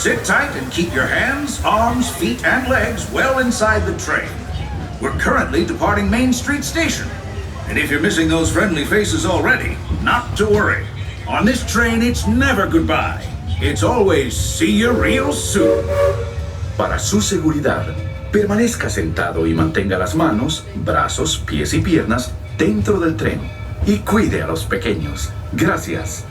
Sit tight and keep your hands, arms, feet, and legs well inside the train. We're currently departing Main Street Station. And if you're missing those friendly faces already, not to worry. On this train, it's never goodbye. It's always see you real soon. Para su seguridad, permanezca sentado y mantenga las manos, brazos, pies y piernas dentro del tren. Y cuide a los pequeños. Gracias.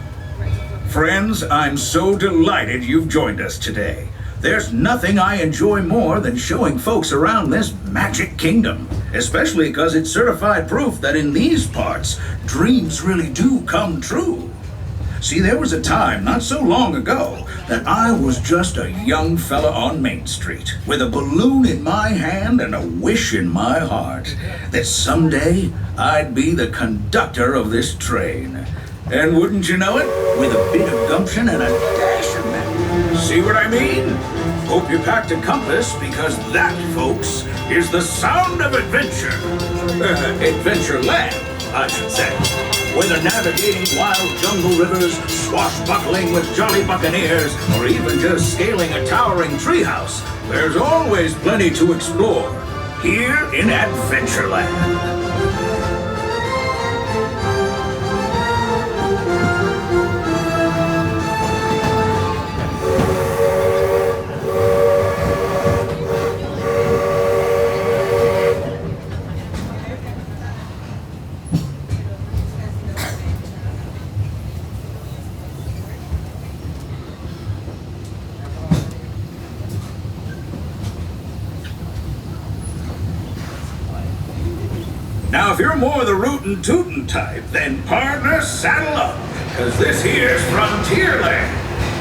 Friends, I'm so delighted you've joined us today. There's nothing I enjoy more than showing folks around this magic kingdom, especially because it's certified proof that in these parts, dreams really do come true. See, there was a time not so long ago that I was just a young fella on Main Street with a balloon in my hand and a wish in my heart that someday I'd be the conductor of this train. And wouldn't you know it, with a bit of gumption and a dash of magic. See what I mean? Hope you packed a compass, because that, folks, is the sound of adventure. Adventureland, I should say. Whether navigating wild jungle rivers, swashbuckling with jolly buccaneers, or even just scaling a towering treehouse, there's always plenty to explore here in Adventureland. Now, if you're more the rootin' tootin' type, then partner, saddle up, because this here's Frontierland.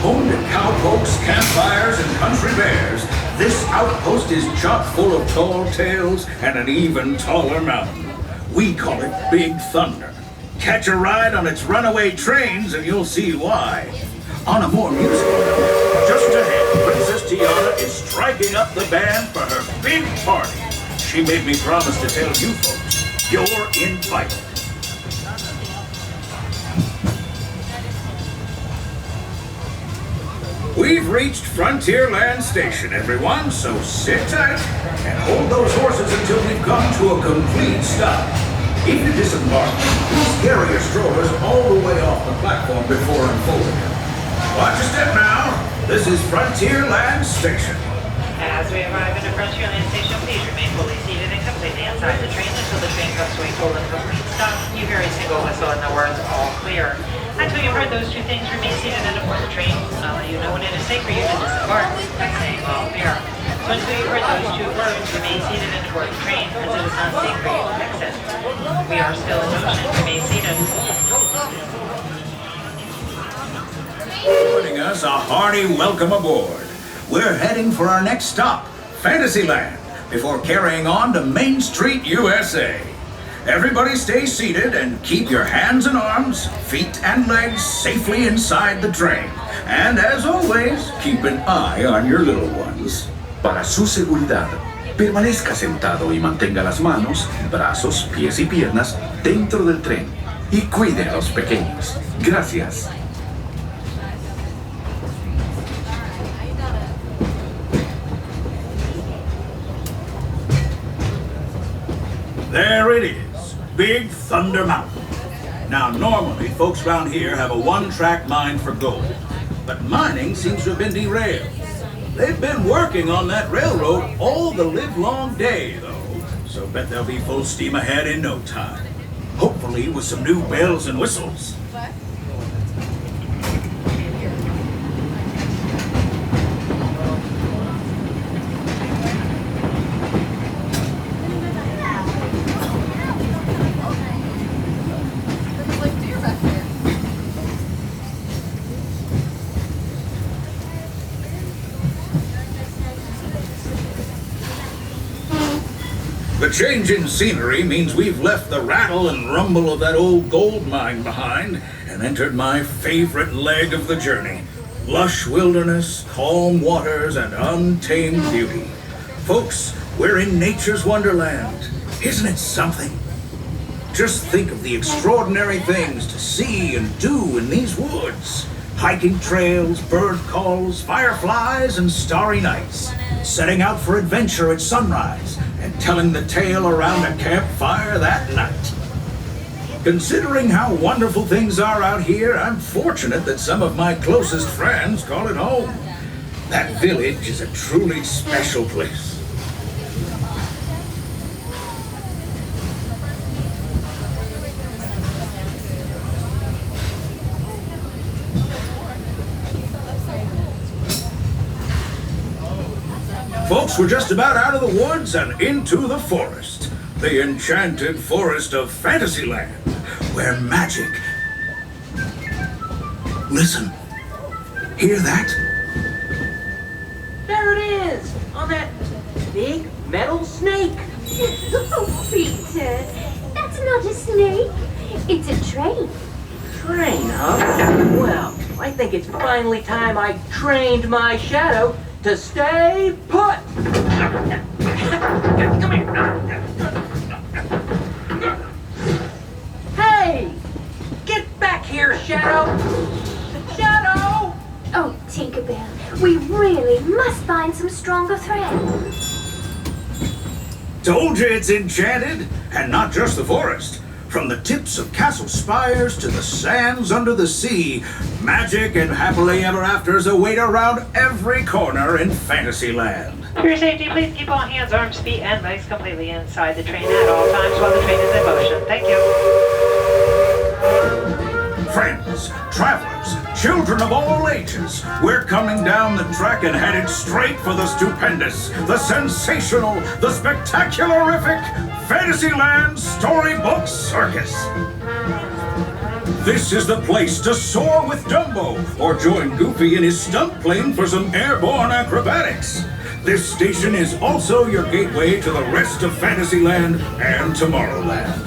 Home to cowpokes, campfires, and country bears, this outpost is chock full of tall tales and an even taller mountain. We call it Big Thunder. Catch a ride on its runaway trains and you'll see why. On a more musical note, just ahead, Princess Tiana is striking up the band for her big party. She made me promise to tell you folks. You're invited. We've reached Frontierland Station, everyone, so sit tight and hold those horses until we've come to a complete stop. If you disembark, please carry your strollers all the way off the platform before unfolding them. Watch your step now. This is Frontierland Station. As we arrive at Frontierland Station, please remain fully seated and completely inside the train until the train comes to a full and complete stop. You hear a single whistle and the words "all clear." Until you've heard those two things, remain seated and aboard the train. I'll let you know when it is safe for you to disembark by saying "all clear." So until you've heard those two words, remain seated and aboard the train until it's not safe for you to exit. We are still in motion. Remain seated. Joining us, a hearty welcome aboard. We're heading for our next stop, Fantasyland, before carrying on to Main Street, USA. Everybody stay seated and keep your hands and arms, feet and legs safely inside the train. And as always, keep an eye on your little ones. Para su seguridad, permanezca sentado y mantenga las manos, brazos, pies y piernas dentro del tren. Y cuide a los pequeños. Gracias. There it is, Big Thunder Mountain. Now, normally, folks around here have a one-track mind for gold, but mining seems to have been derailed. They've been working on that railroad all the livelong day, though, so bet they'll be full steam ahead in no time. Hopefully with some new bells and whistles. The change in scenery means we've left the rattle and rumble of that old gold mine behind and entered my favorite leg of the journey. Lush wilderness, calm waters, and untamed beauty. Folks, we're in nature's wonderland. Isn't it something? Just think of the extraordinary things to see and do in these woods. hiking trails, bird calls, fireflies, and starry nights. Setting out for adventure at sunrise and telling the tale around a campfire that night. Considering how wonderful things are out here, I'm fortunate that some of my closest friends call it home. That village is a truly special place. Folks, we're just about out of the woods and into the forest. The enchanted forest of Fantasyland, where magic... Listen. Hear that? There it is! On that big metal snake! Oh, Peter, that's not a snake. It's a train. Train, huh? Well, I think it's finally time I trained my shadow to stay put! Come here! Hey! Get back here, Shadow! Shadow! Oh, Tinkerbell, we really must find some stronger thread. Told you it's enchanted, and not just the forest. From the tips of castle spires to the sands under the sea, magic and happily ever afters await around every corner in Fantasyland. For your safety, please keep all hands, arms, feet, and legs completely inside the train at all times while the train is in motion. Thank you. Friends, travelers, children of all ages, we're coming down the track and headed straight for the stupendous, the sensational, the spectacularific Fantasyland Storybook Circus. This is the place to soar with Dumbo or join Goofy in his stunt plane for some airborne acrobatics. This station is also your gateway to the rest of Fantasyland and Tomorrowland.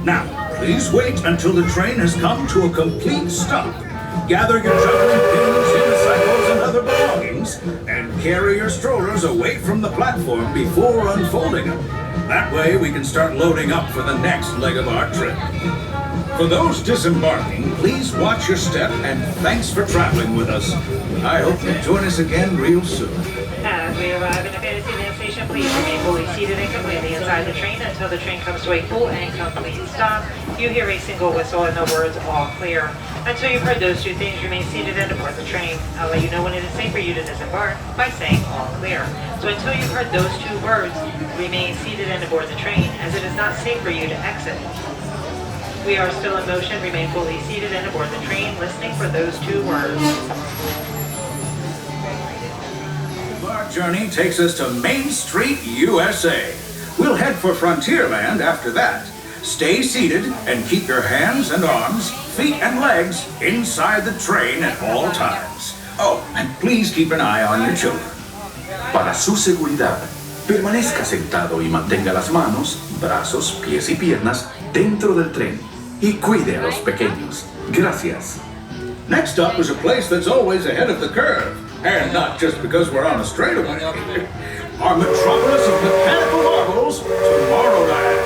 Now, please wait until the train has come to a complete stop. Gather your juggling pins, unicycles, and other belongings, and carry your strollers away from the platform before unfolding them. That way we can start loading up for the next leg of our trip. For those disembarking, please watch your step and thanks for traveling with us. I hope you join us again real soon. As we arrive in the Fantasyland Station, please remain fully seated and completely inside the train until the train comes to a full and complete stop. You hear a single whistle and the words "all clear." Until you've heard those two things, remain seated and aboard the train. I'll let you know when it is safe for you to disembark by saying "all clear." So until you've heard those two words, remain seated and aboard the train, as it is not safe for you to exit. We are still in motion. Remain fully seated and aboard the train, listening for those two words. Our journey takes us to Main Street, USA. We'll head for Frontierland after that. Stay seated and keep your hands and arms, feet and legs inside the train at all times. Oh, and please keep an eye on your children. Para su seguridad, permanezca sentado y mantenga las manos, brazos, pies y piernas dentro del tren y cuide a los pequeños. Gracias. Next up is a place that's always ahead of the curve. And not just because we're on a straightaway. Our metropolis of mechanical marvels, Tomorrowland.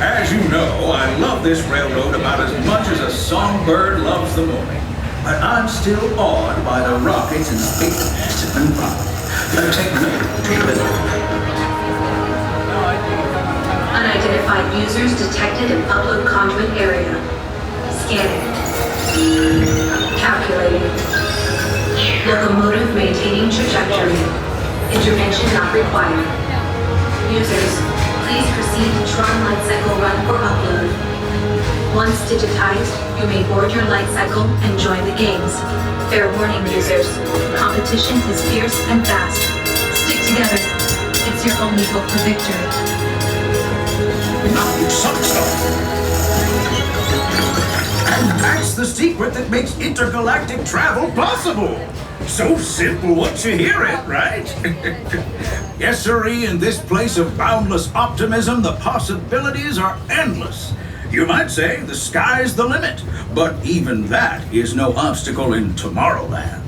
As you know, I love this railroad about as much as a songbird loves the morning. But I'm still awed by the rockets and spaceships and the technology. Unidentified users detected in upload conduit area. Scanning. Calculating. Locomotive maintaining trajectory. Intervention not required. Users, please proceed to Tron Light Cycle run for upload. Once digitized, you may board your light cycle and join the games. Fair warning, users. Competition is fierce and fast. Stick together. It's your only hope for victory. And that's the secret that makes intergalactic travel possible. So simple once you hear it, right? Yes, sirree, in this place of boundless optimism, the possibilities are endless. You might say the sky's the limit, but even that is no obstacle in Tomorrowland.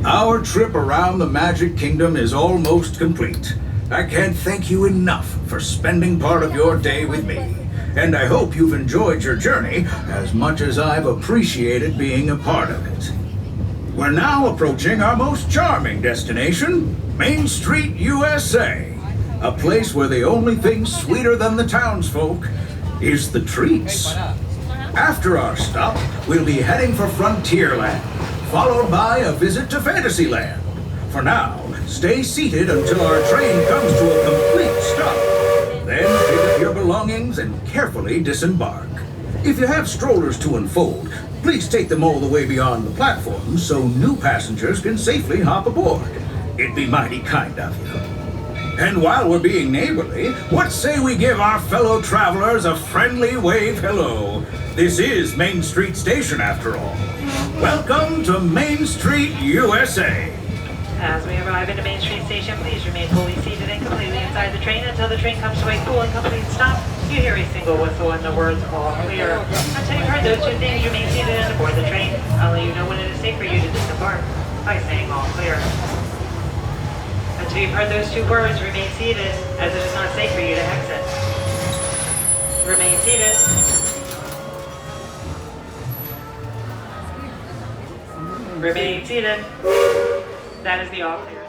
Our trip around the Magic Kingdom is almost complete. I can't thank you enough for spending part of your day with me. And I hope you've enjoyed your journey as much as I've appreciated being a part of it. We're now approaching our most charming destination, Main Street, USA. A place where the only thing sweeter than the townsfolk is the treats. After our stop, we'll be heading for Frontierland, followed by a visit to Fantasyland. For now, stay seated until our train comes to a complete stop. Then pick up your belongings and carefully disembark. If you have strollers to unfold, please take them all the way beyond the platform so new passengers can safely hop aboard. It'd be mighty kind of you. And while we're being neighborly, what say we give our fellow travelers a friendly wave hello? This is Main Street Station, after all. Welcome to Main Street, USA. As we arrive at the Main Street Station, please remain fully seated and completely inside the train until the train comes to a full and complete stop. You hear a single whistle and the words all clear. Until you've heard those two things, remain seated and aboard the train. I'll let you know when it is safe for you to disembark by saying all clear. Until you've heard those two words, remain seated, as it is not safe for you to exit. Remain seated. Remain seated. That is the all clear.